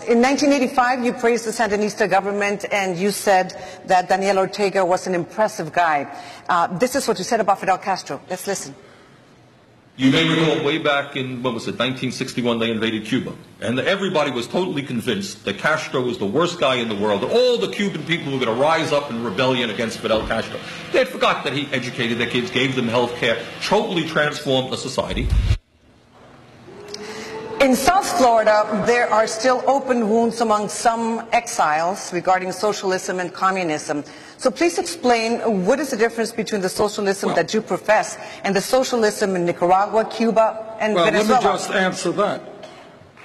In 1985, you praised the Sandinista government and you said that Daniel Ortega was an impressive guy. This is what you said about Fidel Castro. Let's listen. You may recall way back in, 1961, they invaded Cuba. And everybody was totally convinced that Castro was the worst guy in the world, that all the Cuban people were going to rise up in rebellion against Fidel Castro. They had forgot that he educated their kids, gave them health care, totally transformed the society. In South Florida, there are still open wounds among some exiles regarding socialism and communism. So please explain, what is the difference between the socialism that you profess and the socialism in Nicaragua, Cuba, and Venezuela? Let me just answer that.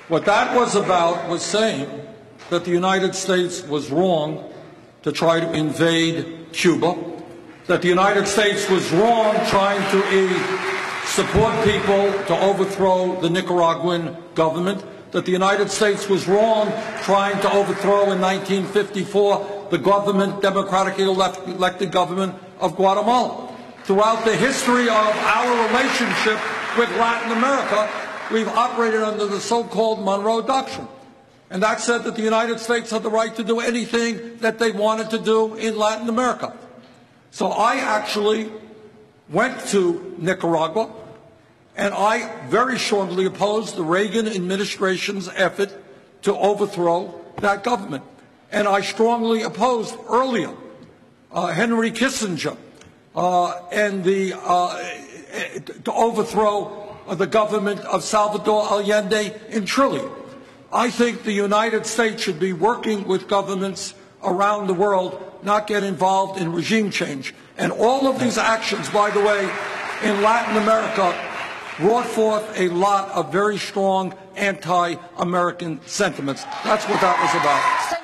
What that was about was saying that the United States was wrong to try to invade Cuba, that the United States was wrong trying to support people to overthrow the Nicaraguan government, that the United States was wrong trying to overthrow in 1954 the government, democratically elected government of Guatemala. Throughout the history of our relationship with Latin America, we've operated under the so-called Monroe Doctrine. And that said that the United States had the right to do anything that they wanted to do in Latin America. So I actually went to Nicaragua, and I very strongly opposed the Reagan administration's effort to overthrow that government. And I strongly opposed earlier Henry Kissinger to overthrow the government of Salvador Allende in Chile. I think the United States should be working with governments around the world, not get involved in regime change. And all of these actions, by the way, in Latin America brought forth a lot of very strong anti-American sentiments. That's what that was about.